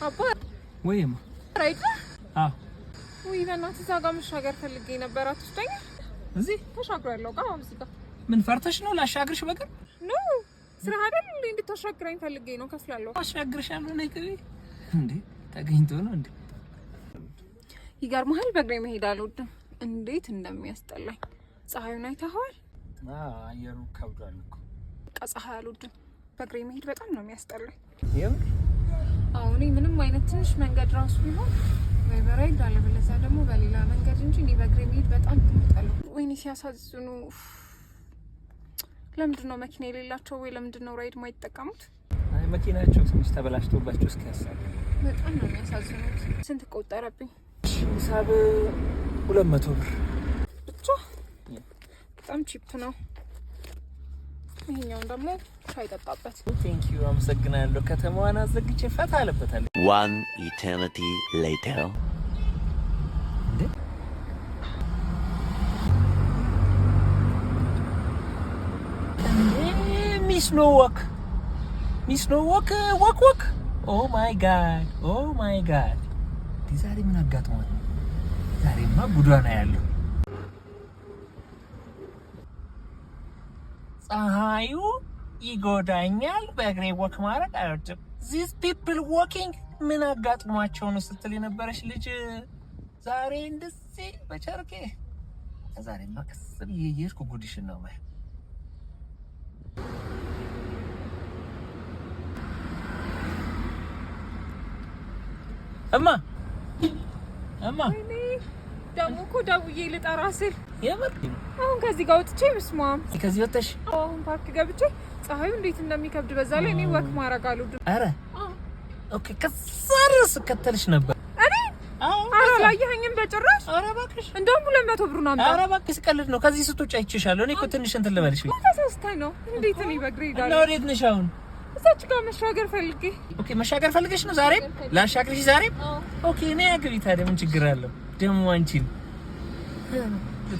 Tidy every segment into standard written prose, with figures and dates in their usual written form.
አባ ወይማ ራይት ወይ በእናትህ እዛ ጋር መሻገር ፈልጌ ነበር አትወስደኝ እዚህ ተሻግራለሁ ጋር እዚህ ጋር ምን ፈርተሽ ነው ላሻግርሽ በቀር ኖ ስራ አይደል እንድታሻግረኝ ፈልጌ ነው ከፍላለሁ አሻግርሻለሁ ነይ ግቢ እንዴ ተገኝቶ ነው እንዴ ይገርምሃል በእግሬ መሄድ አልወድም እንዴት እንደሚያስጠላኝ ፀሐዩን አይተኸዋል አየሩ ከብዷል እኮ ፀሐይ አልወድም በእግሬ መሄድ በጣም ነው የሚያስጠላኝ የምር አሁን ምንም አይነት ትንሽ መንገድ ራሱ ቢሆን ወይ በራይድ አለበለዛ ደግሞ በሌላ መንገድ እንጂ እኔ በእግሬ መሄድ በጣም እጠላለሁ ወይኔ ሲያሳዝኑ ለምንድን ነው መኪና የሌላቸው ወይ ለምንድን ነው ራይድ ማይጠቀሙት አይ መኪናቸው ትንሽ ተበላሽቶባቸው እስኪያሳብ በጣም ነው የሚያሳዝኑት ስንት ቆጠረብኝ ሂሳብ 200 ብር ብቻ በጣም ቺፕ ነው ይሄኛው ደግሞ ሻይ ጠጣበት ቴንክ ዩ አመሰግናለሁ ከተማዋን አዘግቼ ፈታ አለበታለሁ One eternity later Miss No Walk Oh my god ዛሬ ምን አጋጥሟል ዛሬማ ጉዳና ያለው ፀሐዩ ይጎዳኛል በእግሬ ወክ ማድረግ አይወድም these people walking ምን አጋጥሟቸው ነው ስትል የነበረች ልጅ ዛሬ እንደዚህ በቸርኬ ዛሬማ ከስብ ይየርኩ ጉድሽን ነው ማለት እማ ደግሞ እኮ ደውዬ ልጠራ ስል የምር አሁን ከዚህ ጋር ወጥቼ መስማም ከዚህ ወጥተሽ አሁን ፓርክ ገብቼ ፀሐዩ እንዴት እንደሚከብድ በዛ ላይ እኔ ወክ ማድረግ አልወድም አረ ኦኬ ከሰርስ ከተልሽ ነበር እኔ አረ ላየኸኝም በጭራሽ አረ እባክሽ እንደውም 200 ብር ነው አምጣ አረ እባክሽ ቀልድ ነው ከዚህ ስትወጪ አይቼሻለሁ እኔ እኮ ትንሽ እንትን ልበልሽ ተሳስተኝ ነው እንዴት እኔ በእግሬ ሄዳለሁ እና ወዴት ነሽ አሁን እዛች ጋር መሻገር ፈልጌ ኦኬ መሻገር ፈልገሽ ነው ዛሬ ላሻግርሽ ዛሬ ኦኬ እኔ አግቢ ታዲያ ምን ችግር አለው ደሞ አንቺን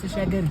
ተሻገሪ